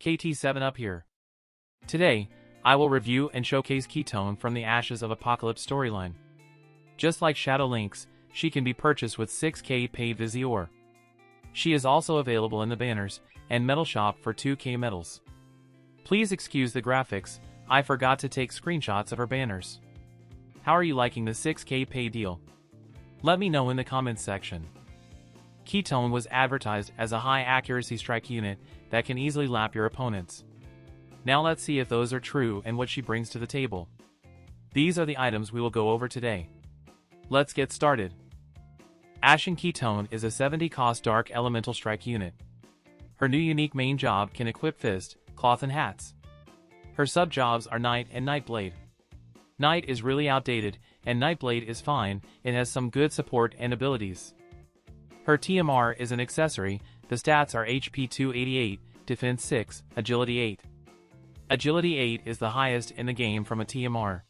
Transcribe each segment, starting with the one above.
KT7 up here. Today, I will review and showcase Kitone from the Ashes of Apocalypse storyline. Just like shadowlynx, she can be purchased with 6k paid Visior. She is also available in the banners and metal shop for 2k medals. Please excuse the graphics, I forgot to take screenshots of her banners. How are you liking the 6k pay deal? Let me know in the comments section. Kitone was advertised as a high accuracy strike unit that can easily lap your opponents. Now let's see if those are true and what she brings to the table. These are the items we will go over today. Let's get started. Ashen Kitone is a 70 cost dark elemental strike unit. Her new unique main job can equip fist, cloth and hats. Her sub jobs are Knight and Nightblade. Knight is really outdated and Nightblade is fine, it has some good support and abilities. Her TMR is an accessory, the stats are HP 288, Defense 6, Agility 8. Agility 8 is the highest in the game from a TMR.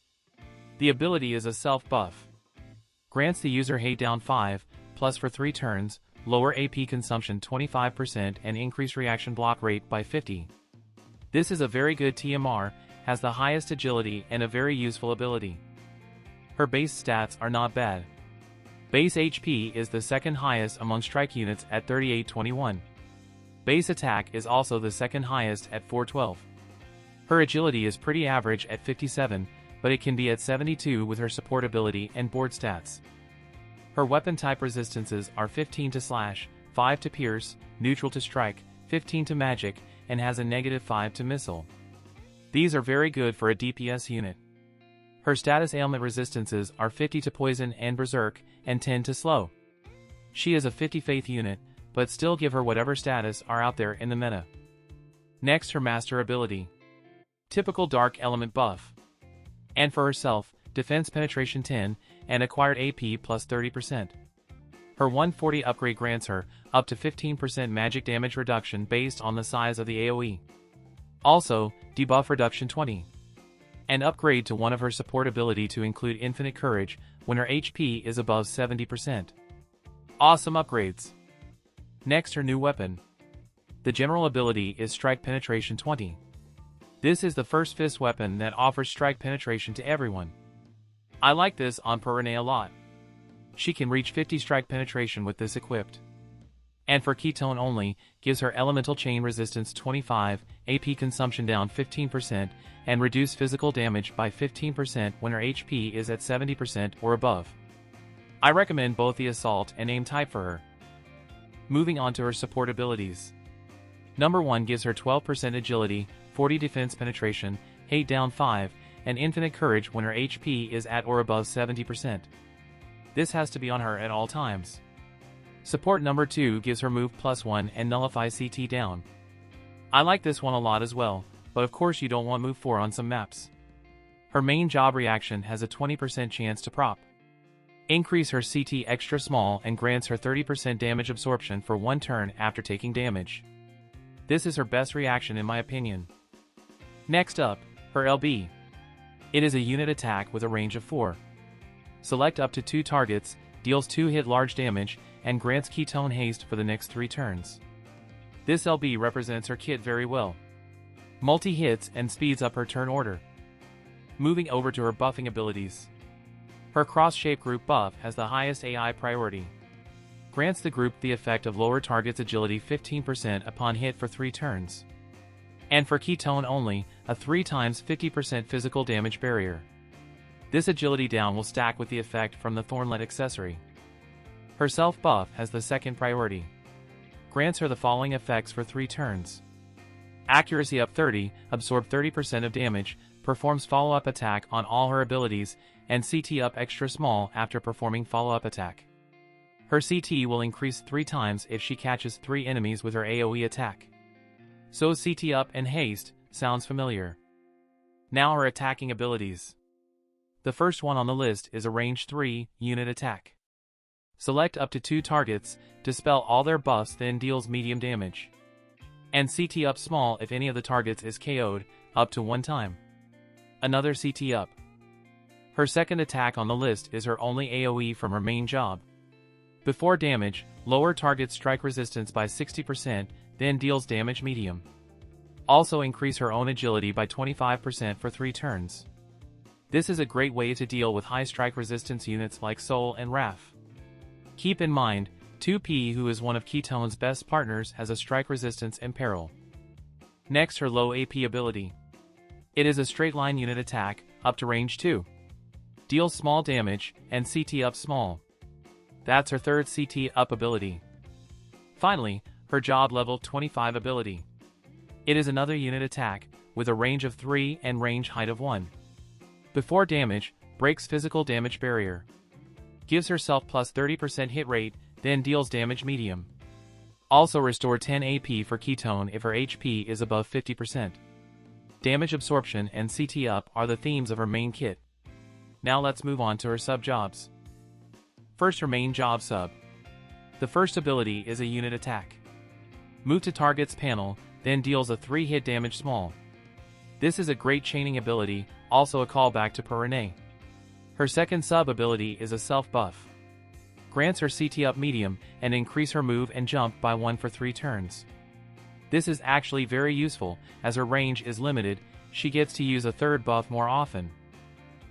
The ability is a self-buff. Grants the user hate down 5, plus for 3 turns, lower AP consumption 25% and increase reaction block rate by 50. This is a very good TMR, has the highest agility and a very useful ability. Her base stats are not bad. Base HP is the second highest among strike units at 3821. Base attack is also the second highest at 412. Her agility is pretty average at 57, but it can be at 72 with her support ability and board stats. Her weapon type resistances are 15 to slash, 5 to pierce, neutral to strike, 15 to magic, and has a -5 to missile. These are very good for a DPS unit. Her status ailment resistances are 50 to poison and berserk, and 10 to slow. She is a 50 faith unit, but still give her whatever status are out there in the meta. Next, her master ability. Typical dark element buff. And for herself, defense penetration 10, and acquired AP plus 30%. Her 140 upgrade grants her up to 15% magic damage reduction based on the size of the AoE. Also, debuff reduction 20. And upgrade to one of her support ability to include infinite courage when her HP is above 70%. Awesome upgrades. Next, her new weapon. The general ability is strike penetration 20. This is the first fist weapon that offers strike penetration to everyone. I like this on Perrine a lot. She can reach 50 strike penetration with this equipped. And for Kitone only, gives her elemental chain resistance 25, AP consumption down 15%, and reduce physical damage by 15% when her HP is at 70% or above. I recommend both the assault and aim type for her. Moving on to her support abilities. Number 1 gives her 12% agility, 40 defense penetration, hate down 5, and infinite courage when her HP is at or above 70%. This has to be on her at all times. Support number 2 gives her move +1 and nullify CT down. I like this one a lot as well, but of course you don't want move 4 on some maps. Her main job reaction has a 20% chance to prop. Increase her CT extra small and grants her 30% damage absorption for 1 turn after taking damage. This is her best reaction in my opinion. Next up, her LB. It is a unit attack with a range of 4. Select up to 2 targets, deals 2 hit large damage, and grants Kitone haste for the next 3 turns. This LB represents her kit very well. Multi-hits and speeds up her turn order. Moving over to her buffing abilities. Her cross-shape group buff has the highest AI priority. Grants the group the effect of lower target's agility 15% upon hit for 3 turns. And for Kitone only, a 3 times 50% physical damage barrier. This agility down will stack with the effect from the Thornlet accessory. Her self-buff has the second priority. Grants her the following effects for 3 turns. Accuracy up 30, absorb 30% of damage, performs follow-up attack on all her abilities, and CT up extra small after performing follow-up attack. Her CT will increase 3 times if she catches 3 enemies with her AoE attack. So CT up and haste, sounds familiar. Now her attacking abilities. The first one on the list is a range 3, unit attack. Select up to 2 targets, dispel all their buffs then deals medium damage. And CT up small if any of the targets is KO'd, up to 1 time. Another CT up. Her second attack on the list is her only AoE from her main job. Before damage, lower target strike resistance by 60%, then deals damage medium. Also increase her own agility by 25% for 3 turns. This is a great way to deal with high strike resistance units like Soul and Raph. Keep in mind, 2P, who is one of Kitone's best partners, has a strike resistance and peril. Next, her low AP ability. It is a straight line unit attack, up to range 2. Deals small damage, and CT up small. That's her third CT up ability. Finally, her job level 25 ability. It is another unit attack, with a range of 3 and range height of 1. Before damage, breaks physical damage barrier. Gives herself plus 30% hit rate, then deals damage medium. Also restore 10 AP for Kitone if her HP is above 50%. Damage absorption and CT up are the themes of her main kit. Now let's move on to her sub jobs. First, her main job sub. The first ability is a unit attack. Move to target's panel, then deals a 3-hit damage small. This is a great chaining ability, also a callback to Perrine. Her second sub ability is a self buff. Grants her CT up medium and increase her move and jump by 1 for 3 turns. This is actually very useful, as her range is limited. She gets to use a third buff more often.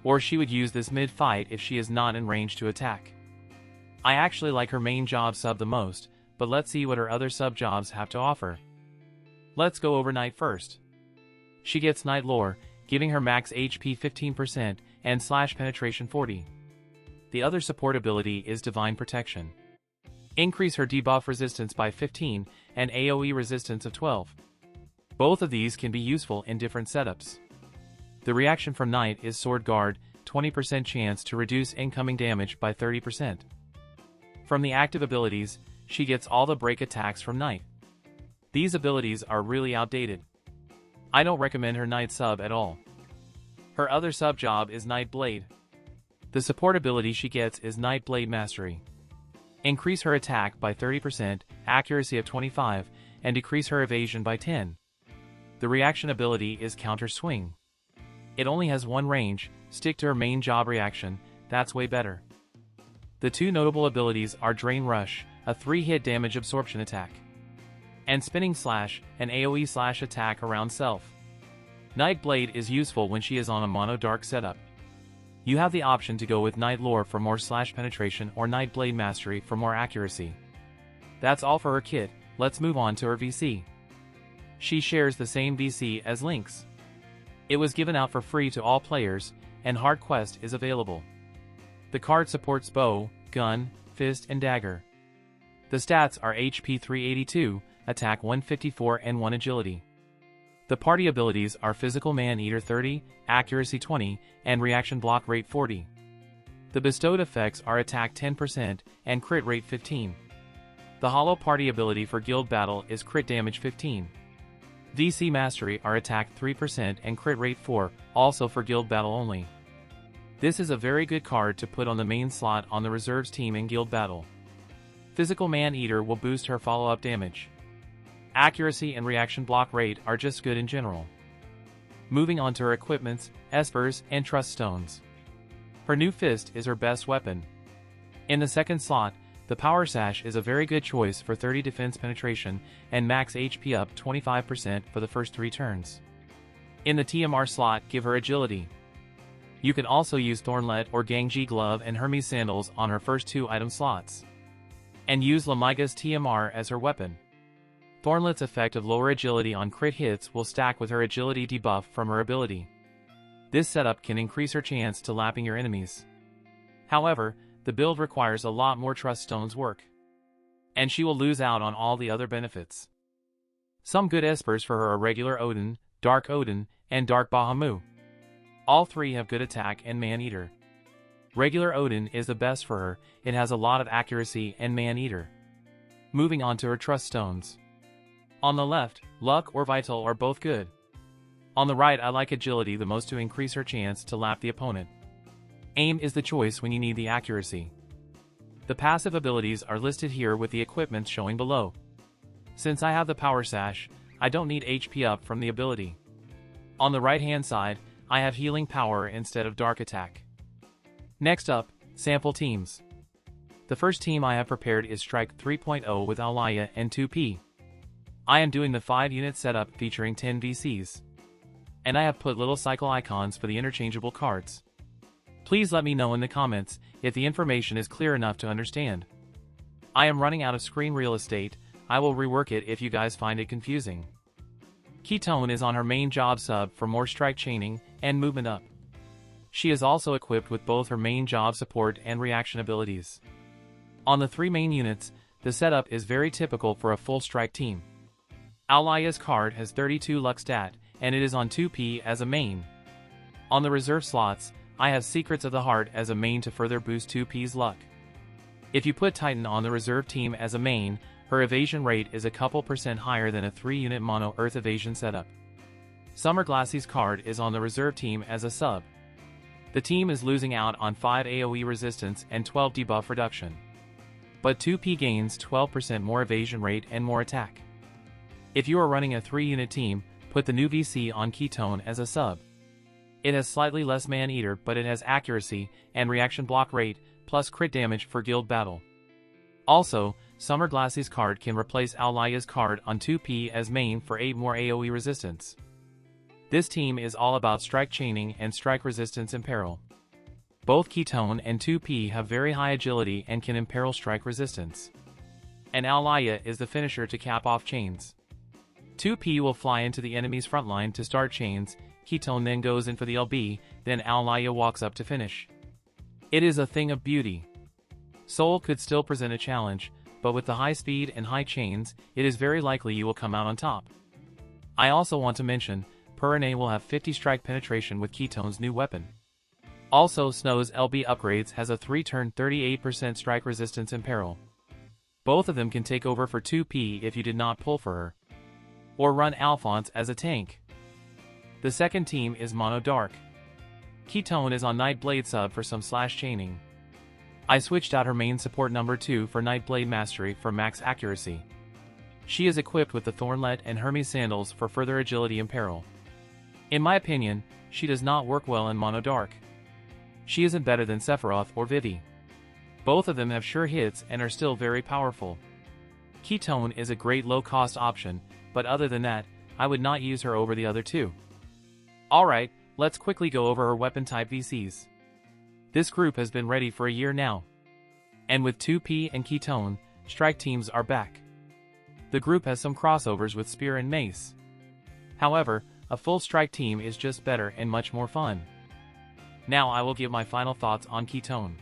Or she would use this mid-fight if she is not in range to attack. I actually like her main job sub the most, but let's see what her other sub jobs have to offer. Let's go over Knight first. She gets Knight Lore, giving her max HP 15% and slash penetration 40. The other support ability is Divine Protection. Increase her debuff resistance by 15 and AoE resistance of 12. Both of these can be useful in different setups. The reaction from Knight is Sword Guard, 20% chance to reduce incoming damage by 30%. From the active abilities, she gets all the break attacks from Knight. These abilities are really outdated. I don't recommend her Knight sub at all. Her other sub job is Knight Blade. The support ability she gets is Knight Blade Mastery. Increase her attack by 30%, accuracy of 25, and decrease her evasion by 10. The reaction ability is Counter Swing. It only has one range, stick to her main job reaction, that's way better. The two notable abilities are Drain Rush, a 3-hit damage absorption attack, and Spinning Slash, an AoE slash attack around self. Knight Blade is useful when she is on a mono dark setup. You have the option to go with Knight Lore for more slash penetration or Knight Blade Mastery for more accuracy. That's all for her kit. Let's move on to her VC. She shares the same VC as Lynx. It was given out for free to all players, and Hard Quest is available. The card supports bow, gun, fist, and dagger. The stats are HP 382, attack 154, and 1 agility. The party abilities are Physical Man-Eater 30, Accuracy 20, and Reaction Block Rate 40. The bestowed effects are Attack 10% and Crit Rate 15. The Hollow Party ability for Guild Battle is Crit Damage 15. VC Mastery are Attack 3% and Crit Rate 4, also for Guild Battle only. This is a very good card to put on the main slot on the reserves team in Guild Battle. Physical Man-Eater will boost her follow-up damage. Accuracy and reaction block rate are just good in general. Moving on to her equipments, Espers, and Truststones. Her new fist is her best weapon. In the second slot, the Power Sash is a very good choice for 30 defense penetration and max HP up 25% for the first 3 turns. In the TMR slot, give her agility. You can also use Thornlet or Gangji Glove and Hermes Sandals on her first 2 item slots. And use Lamiga's TMR as her weapon. Thornlet's effect of lower agility on crit hits will stack with her agility debuff from her ability. This setup can increase her chance to lapping your enemies. However, the build requires a lot more Truststones work, and she will lose out on all the other benefits. Some good Espers for her are Regular Odin, Dark Odin, and Dark Bahamut. All 3 have good attack and Man-Eater. Regular Odin is the best for her, it has a lot of accuracy and Man-Eater. Moving on to her Truststones. On the left, Luck or Vital are both good. On the right, I like Agility the most to increase her chance to lap the opponent. Aim is the choice when you need the accuracy. The passive abilities are listed here with the equipment showing below. Since I have the Power Sash, I don't need HP up from the ability. On the right hand side, I have Healing Power instead of Dark Attack. Next up, Sample Teams. The first team I have prepared is Strike 3.0 with Alaya and 2P. I am doing the 5-unit setup featuring 10 VCs. And I have put little cycle icons for the interchangeable cards. Please let me know in the comments if the information is clear enough to understand. I am running out of screen real estate. I will rework it if you guys find it confusing. Kitone is on her main job sub for more strike chaining and movement up. She is also equipped with both her main job support and reaction abilities. On the 3 main units, the setup is very typical for a full strike team. Aulaya's card has 32 luck stat, and it is on 2p as a main. On the reserve slots, I have Secrets of the Heart as a main to further boost 2p's luck. If you put Titan on the reserve team as a main, her evasion rate is a couple % higher than a 3-unit mono earth evasion setup. SummerGlaciela's card is on the reserve team as a sub. The team is losing out on 5 AoE resistance and 12 debuff reduction. But 2p gains 12% more evasion rate and more attack. If you are running a 3-unit team, put the new VC on Kitone as a sub. It has slightly less man-eater, but it has accuracy and reaction block rate, plus crit damage for guild battle. Also, SummerGlaciela's card can replace Aulaya's card on 2p as main for 8 more AoE resistance. This team is all about strike chaining and strike resistance imperil. Both Kitone and 2p have very high agility and can imperil strike resistance. And Aulaya is the finisher to cap off chains. 2p will fly into the enemy's frontline to start chains, Kitone then goes in for the LB, then Aulaya walks up to finish. It is a thing of beauty. Soul could still present a challenge, but with the high speed and high chains, it is very likely you will come out on top. I also want to mention, Pirene will have 50 strike penetration with Kitone's new weapon. Also, Snow's LB upgrades has a 3-turn 38% strike resistance imperil. Both of them can take over for 2p if you did not pull for her. Or run Alphonse as a tank. The second team is Mono Dark. Kitone is on Nightblade sub for some slash chaining. I switched out her main support number 2 for Nightblade Mastery for max accuracy. She is equipped with the Thornlet and Hermes sandals for further agility imperil. In my opinion, she does not work well in Mono Dark. She isn't better than Sephiroth or Vivi. Both of them have sure hits and are still very powerful. Kitone is a great low-cost option, but other than that, I would not use her over the other two. Alright, let's quickly go over her weapon type VCs. This group has been ready for a year now. And with 2p and Kitone, strike teams are back. The group has some crossovers with Spear and Mace. However, a full strike team is just better and much more fun. Now I will give my final thoughts on Kitone.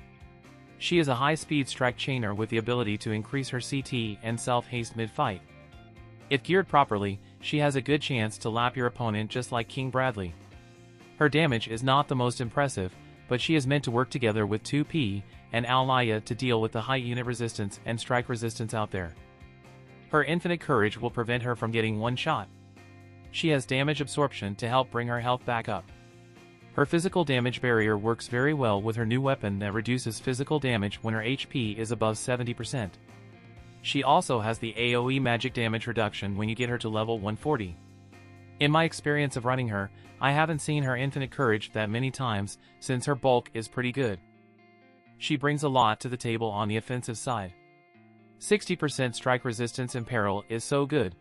She is a high-speed strike chainer with the ability to increase her CT and self-haste mid-fight. If geared properly, she has a good chance to lap your opponent just like kingbradley. Her damage is not the most impressive, but she is meant to work together with 2p and Aulaya to deal with the high unit resistance and strike resistance out there. Her infinite courage will prevent her from getting one shot. She has damage absorption to help bring her health back up. Her physical damage barrier works very well with her new weapon that reduces physical damage when her HP is above 70%. She also has the AoE magic damage reduction when you get her to level 140. In my experience of running her, I haven't seen her infinite courage that many times, since her bulk is pretty good. She brings a lot to the table on the offensive side. 60% strike resistance imperil is so good.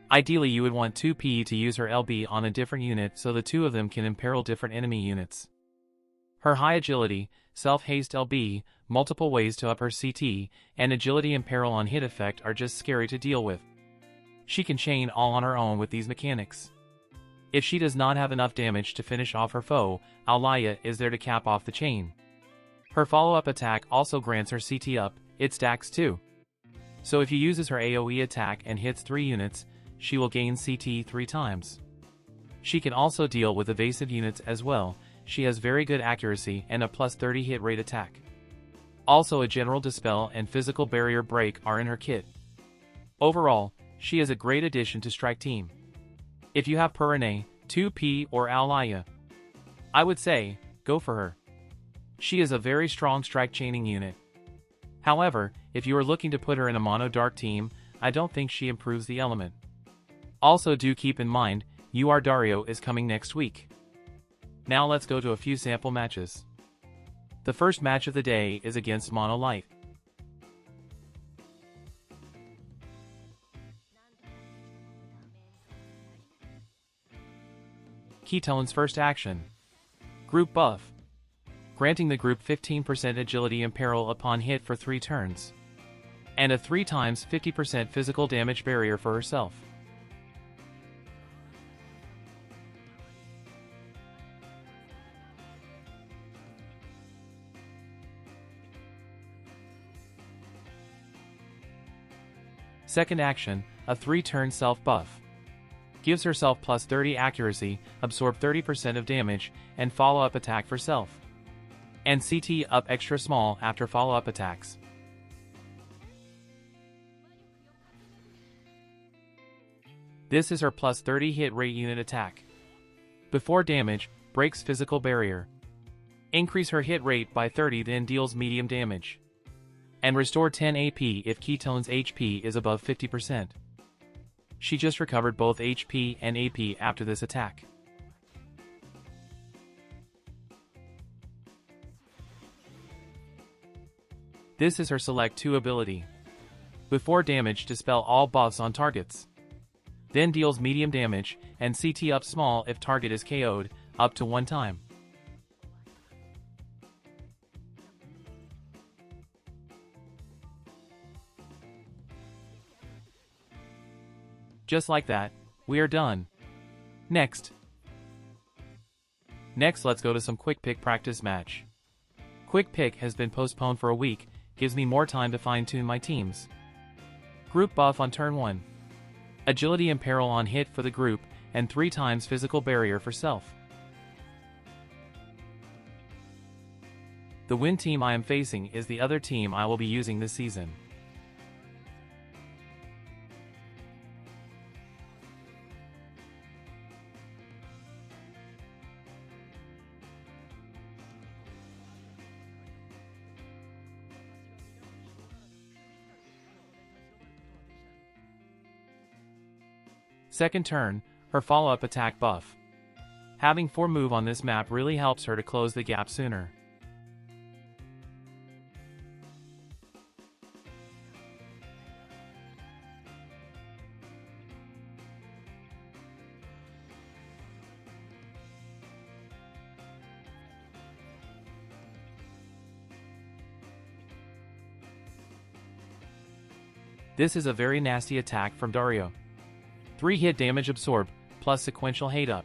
Ideally you would want 2p to use her LB on a different unit so the two of them can imperil different enemy units. Her high agility, self-haste LB, multiple ways to up her CT, and agility imperil on hit effect are just scary to deal with. She can chain all on her own with these mechanics. If she does not have enough damage to finish off her foe, Aulaya is there to cap off the chain. Her follow-up attack also grants her CT up, it stacks too. So if you uses her AoE attack and hits 3 units, she will gain CT 3 times. She can also deal with evasive units as well. She has very good accuracy and a plus 30 hit rate attack. Also a general dispel and physical barrier break are in her kit. Overall, she is a great addition to strike team. If you have Pirene, 2p or Aulaya, I would say, go for her. She is a very strong strike chaining unit. However, if you are looking to put her in a mono dark team, I don't think she improves the element. Also do keep in mind, UR Dario is coming next week. Now let's go to a few sample matches. The first match of the day is against Mono Light. Ketone's first action. Group buff. Granting the group 15% agility and peril upon hit for 3 turns. And a 3 times 50% physical damage barrier for herself. Second action, a 3-turn self-buff. Gives herself plus 30 accuracy, absorb 30% of damage, and follow-up attack for self. And CT up extra small after follow-up attacks. This is her plus 30 hit rate unit attack. Before damage, breaks physical barrier. Increase her hit rate by 30, then deals medium damage. And restore 10 AP if Ketone's HP is above 50%. She just recovered both HP and AP after this attack. This is her Select 2 ability. Before damage, dispel all buffs on targets. Then deals medium damage, and CT up small if target is KO'd, up to 1 time. Just like that, we are done. Next, let's go to some quick pick practice match. Quick pick has been postponed for a week, gives me more time to fine-tune my teams. Group buff on turn 1. Agility and peril on hit for the group, and 3 times physical barrier for self. The win team I am facing is the other team I will be using this season. Second turn, her follow-up attack buff. Having 4 move on this map really helps her to close the gap sooner. This is a very nasty attack from Dario. 3 hit damage absorb, plus sequential hate up.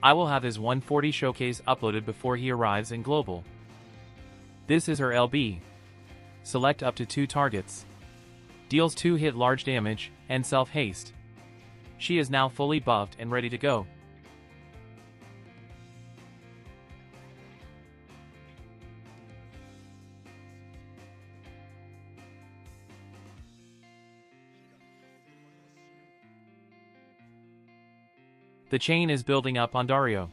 I will have his 140 showcase uploaded before he arrives in global. This is her LB. Select up to 2 targets. Deals 2 hit large damage, and self-haste. She is now fully buffed and ready to go. The chain is building up on Dario.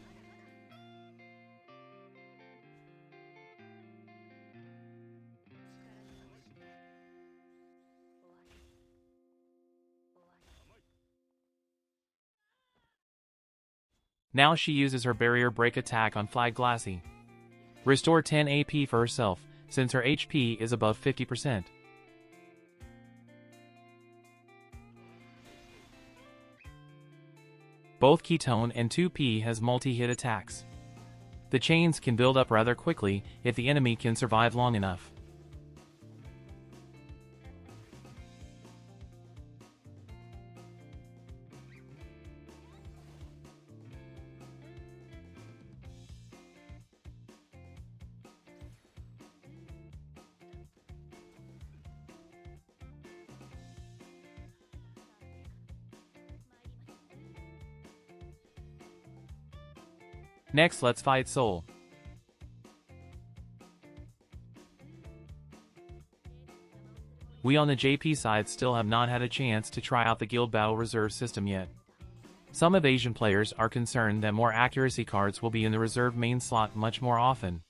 Now she uses her barrier break attack on Flag Glassy. Restore 10 AP for herself, since her HP is above 50%. Both Kitone and 2P has multi-hit attacks. The chains can build up rather quickly if the enemy can survive long enough. Next, let's fight Soul. We on the JP side still have not had a chance to try out the Guild Battle Reserve system yet. Some evasion players are concerned that more accuracy cards will be in the reserve main slot much more often.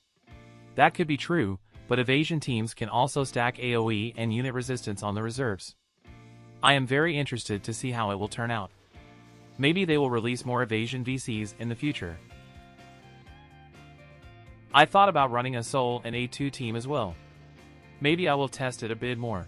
That could be true, but evasion teams can also stack AoE and unit resistance on the reserves. I am very interested to see how it will turn out. Maybe they will release more evasion VCs in the future. I thought about running a Soul and A2 team as well. Maybe I will test it a bit more.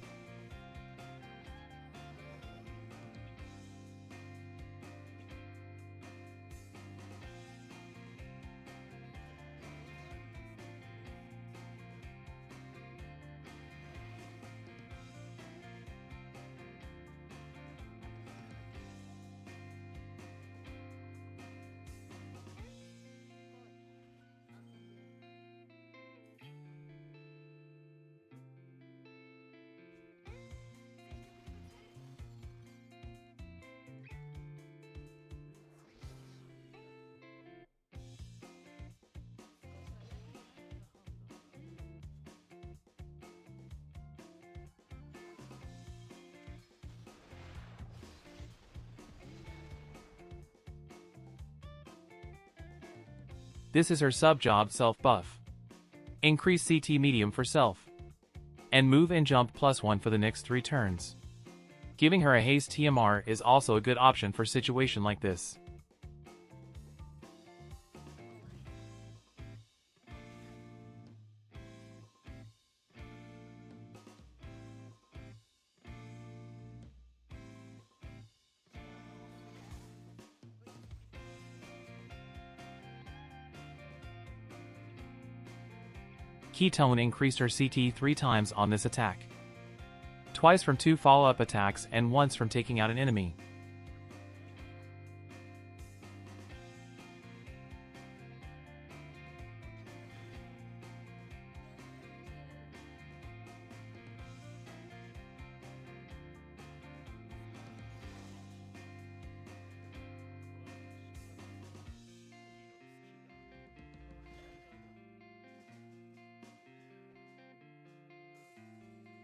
This is her sub-job self buff. Increase CT medium for self. And move and jump +1 for the next 3 turns. Giving her a haste TMR is also a good option for a situation like this. Kitone increased her CT 3 times on this attack. Twice from 2 follow-up attacks and once from taking out an enemy.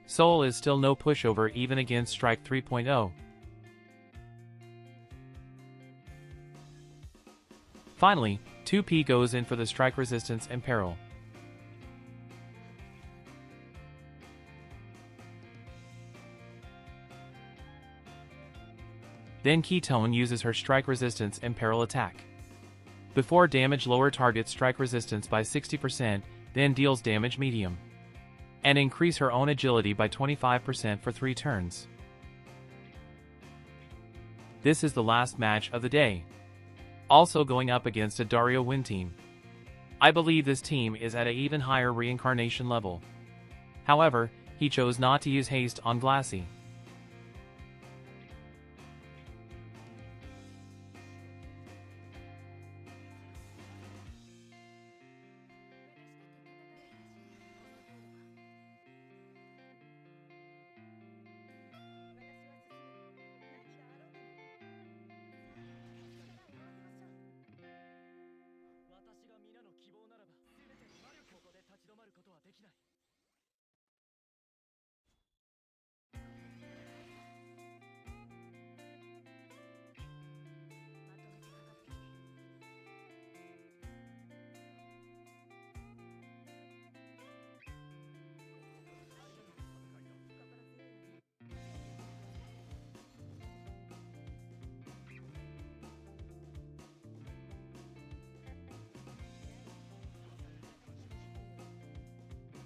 Soul is still no pushover even against Strike 3.0. Finally, 2P goes in for the strike resistance and peril. Then Kitone uses her strike resistance and peril attack. Before damage lower target strike resistance by 60%, then deals damage medium. And increase her own agility by 25% for 3 turns. This is the last match of the day. Also going up against a Dario win team. I believe this team is at an even higher reincarnation level. However, he chose not to use haste on Glaciela.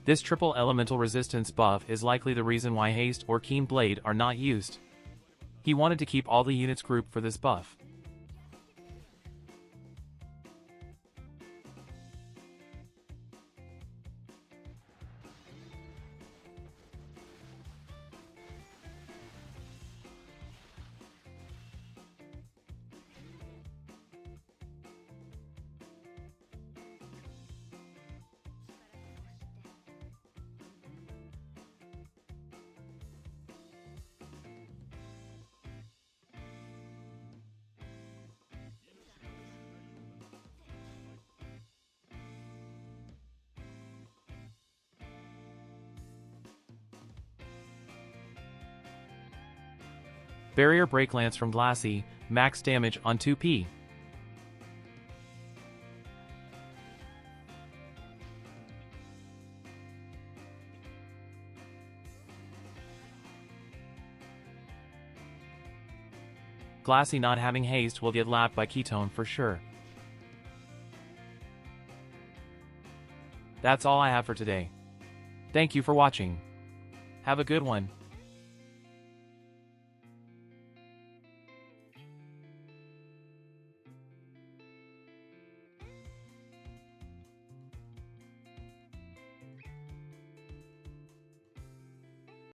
This triple elemental resistance buff is likely the reason why haste or keen blade are not used. He wanted to keep all the units grouped for this buff. Barrier Break Lance from Glaciela, max damage on 2P. Glaciela not having haste will get lapped by Kitone for sure. That's all I have for today. Thank you for watching. Have a good one.